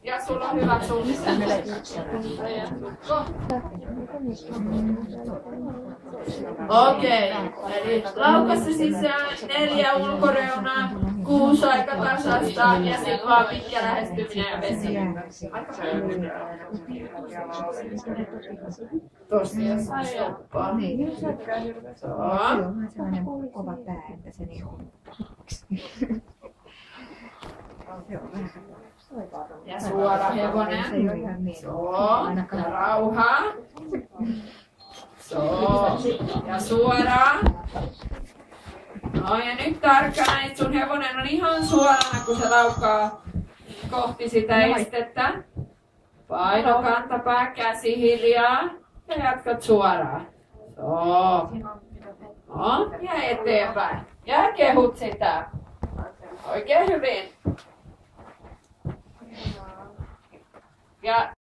Ja sulla on hyvä suunnittelu. Okei, eli laukassa sisään 4 ulkoreunaa, 6 aika tasasta ja sitten vaan pitkä lähestyminen ja vesi. Tosti jossain joppaa. Onhan sellainen kova pää, että se niinku... Ja suora hevonen. Ja rauhaa. Ja suoraan. No ja nyt tarkkana, että sun hevonen on ihan suorana, kun se laukkaa kohti sitä estettä. Paino kantapää, käsi hiljaa ja jatkat suoraan. No, ja eteenpäin. Ja kehut sitä. Oikein hyvin. Ja